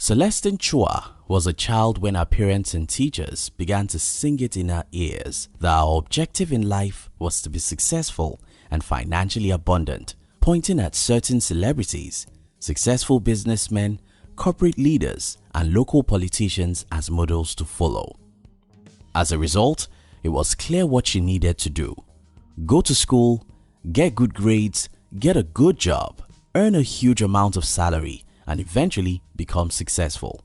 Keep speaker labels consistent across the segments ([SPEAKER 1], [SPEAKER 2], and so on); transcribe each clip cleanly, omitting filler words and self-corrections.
[SPEAKER 1] Celestine Chua was a child when her parents and teachers began to sing it in her ears that her objective in life was to be successful and financially abundant, pointing at certain celebrities, successful businessmen, corporate leaders, and local politicians as models to follow. As a result, it was clear what she needed to do: go to school, get good grades, get a good job, earn a huge amount of salary, and eventually become successful.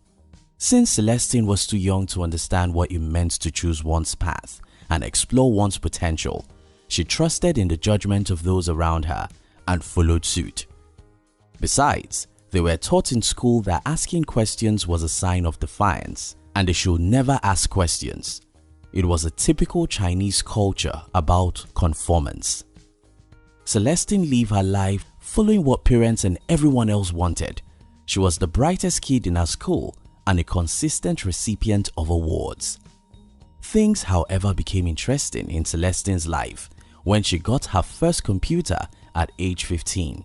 [SPEAKER 1] Since Celestine was too young to understand what it meant to choose one's path and explore one's potential, she trusted in the judgment of those around her and followed suit. Besides, they were taught in school that asking questions was a sign of defiance and they should never ask questions. It was a typical Chinese culture about conformance. Celestine lived her life following what parents and everyone else wanted. She was the brightest kid in her school and a consistent recipient of awards. Things, however, became interesting in Celestine's life when she got her first computer at age 15.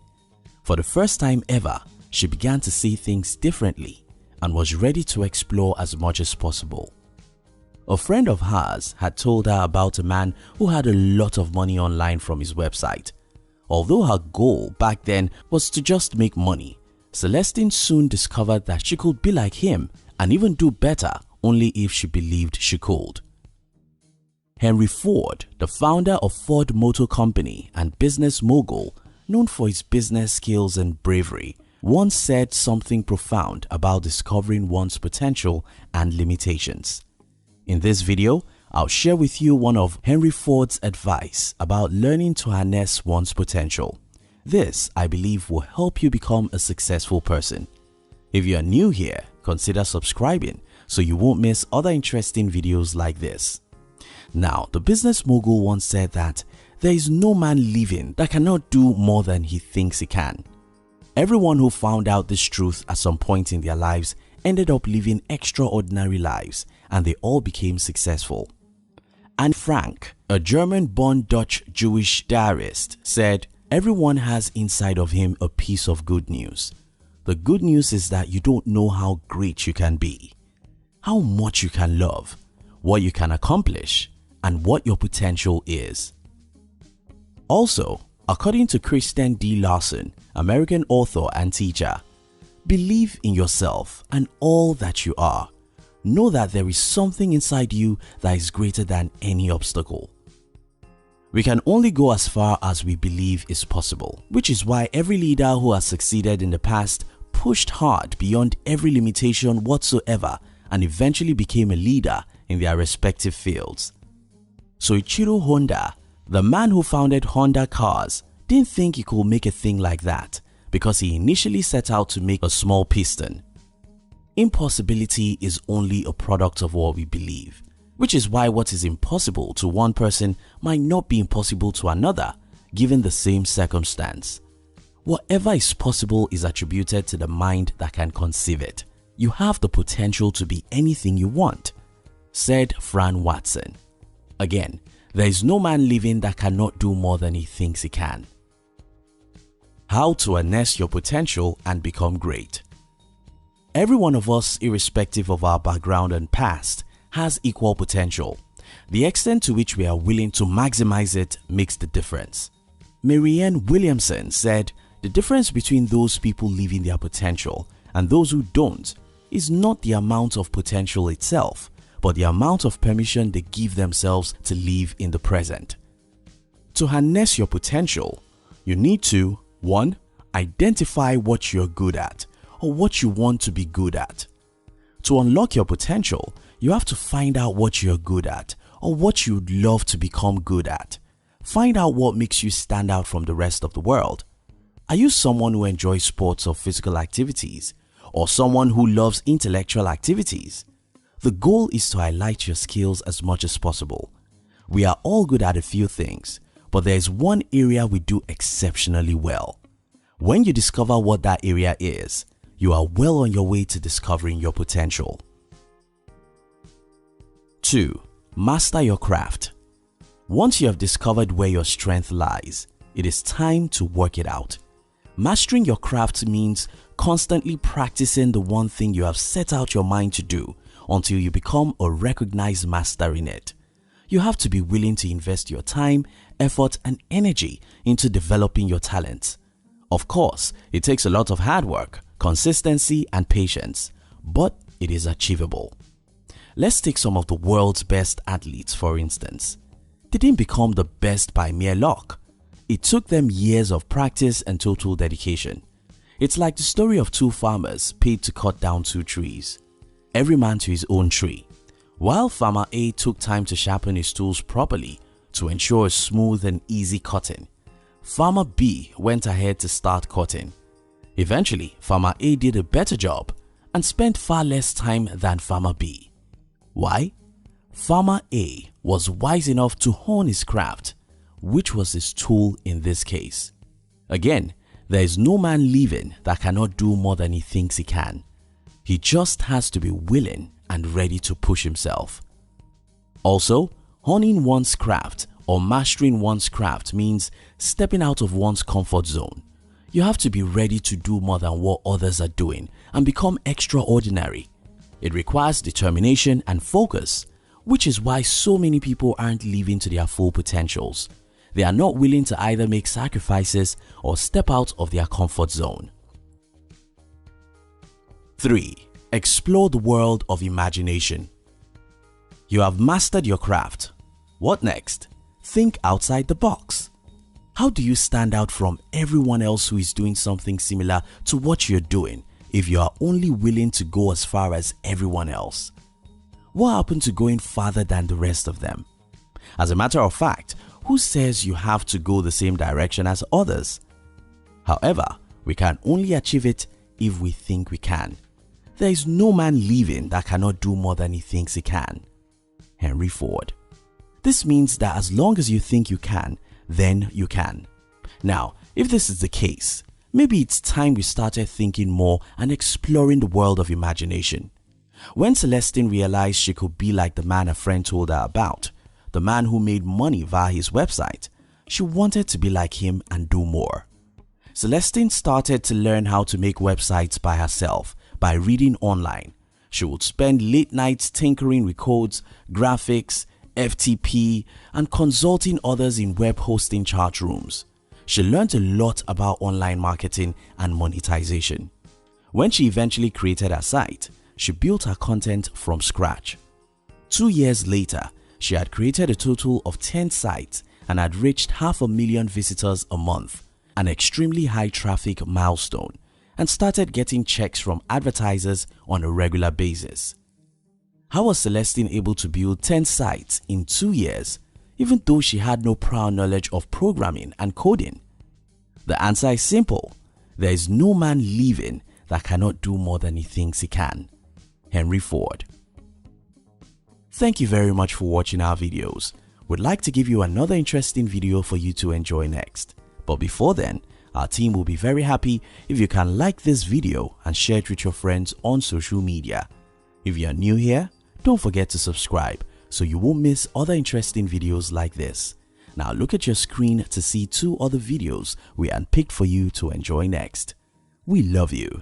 [SPEAKER 1] For the first time ever, she began to see things differently and was ready to explore as much as possible. A friend of hers had told her about a man who had a lot of money online from his website. Although her goal back then was to just make money, Celestine soon discovered that she could be like him and even do better only if she believed she could. Henry Ford, the founder of Ford Motor Company and business mogul known for his business skills and bravery, once said something profound about discovering one's potential and limitations. In this video, I'll share with you one of Henry Ford's advice about learning to harness one's potential. This, I believe, will help you become a successful person. If you are new here, consider subscribing so you won't miss other interesting videos like this. Now, the business mogul once said that there is no man living that cannot do more than he thinks he can. Everyone who found out this truth at some point in their lives ended up living extraordinary lives and they all became successful. Anne Frank, a German-born Dutch Jewish diarist, said, "Everyone has inside of him a piece of good news. The good news is that you don't know how great you can be, how much you can love, what you can accomplish, and what your potential is." Also, according to Kristen D. Larson, American author and teacher, believe in yourself and all that you are. Know that there is something inside you that is greater than any obstacle. We can only go as far as we believe is possible, which is why every leader who has succeeded in the past pushed hard beyond every limitation whatsoever and eventually became a leader in their respective fields. Soichiro Honda, the man who founded Honda Cars, didn't think he could make a thing like that because he initially set out to make a small piston. Impossibility is only a product of what we believe, which is why what is impossible to one person might not be impossible to another given the same circumstance. Whatever is possible is attributed to the mind that can conceive it. You have the potential to be anything you want, said Fran Watson. Again, there is no man living that cannot do more than he thinks he can. How to harness your potential and become great. Every one of us, irrespective of our background and past, has equal potential. The extent to which we are willing to maximize it makes the difference. Marianne Williamson said, "The difference between those people living their potential and those who don't is not the amount of potential itself, but the amount of permission they give themselves to live in the present." To harness your potential, you need to 1. Identify what you're good at or what you want to be good at. To unlock your potential, you have to find out what you're good at or what you'd love to become good at. Find out what makes you stand out from the rest of the world. Are you someone who enjoys sports or physical activities, or someone who loves intellectual activities? The goal is to highlight your skills as much as possible. We are all good at a few things, but there is one area we do exceptionally well. When you discover what that area is, you are well on your way to discovering your potential. 2. Master your craft. Once you have discovered where your strength lies, it is time to work it out. Mastering your craft means constantly practicing the one thing you have set out your mind to do until you become a recognized master in it. You have to be willing to invest your time, effort, and energy into developing your talents. Of course, it takes a lot of hard work, consistency, and patience, but it is achievable. Let's take some of the world's best athletes for instance. They didn't become the best by mere luck. It took them years of practice and total dedication. It's like the story of two farmers paid to cut down two trees, every man to his own tree. While Farmer A took time to sharpen his tools properly to ensure a smooth and easy cutting, Farmer B went ahead to start cutting. Eventually, Farmer A did a better job and spent far less time than Farmer B. Why? Farmer A was wise enough to hone his craft, which was his tool in this case. Again, there is no man living that cannot do more than he thinks he can. He just has to be willing and ready to push himself. Also, honing one's craft or mastering one's craft means stepping out of one's comfort zone. You have to be ready to do more than what others are doing and become extraordinary. It requires determination and focus, which is why so many people aren't living to their full potentials. They are not willing to either make sacrifices or step out of their comfort zone. 3. Explore the world of imagination. You have mastered your craft. What next? Think outside the box. How do you stand out from everyone else who is doing something similar to what you're doing if you are only willing to go as far as everyone else? What happened to going farther than the rest of them? As a matter of fact, who says you have to go the same direction as others? However, we can only achieve it if we think we can. There is no man living that cannot do more than he thinks he can. Henry Ford. This means that as long as you think you can, then you can. Now, if this is the case, maybe it's time we started thinking more and exploring the world of imagination. When Celestine realized she could be like the man a friend told her about, the man who made money via his website, she wanted to be like him and do more. Celestine started to learn how to make websites by herself by reading online. She would spend late nights tinkering with codes, graphics, FTP, and consulting others in web hosting chat rooms. She learned a lot about online marketing and monetization. When she eventually created her site, she built her content from scratch. 2 years later, she had created a total of 10 sites and had reached 500,000 visitors a month, an extremely high traffic milestone, and started getting checks from advertisers on a regular basis. How was Celestine able to build 10 sites in 2 years, even though she had no prior knowledge of programming and coding? The answer is simple. There is no man living that cannot do more than he thinks he can. Henry Ford. Thank you very much for watching our videos. We'd like to give you another interesting video for you to enjoy next. But before then, our team will be very happy if you can like this video and share it with your friends on social media. If you are new here, don't forget to subscribe so you won't miss other interesting videos like this. Now look at your screen to see 2 other videos we handpicked for you to enjoy next. We love you.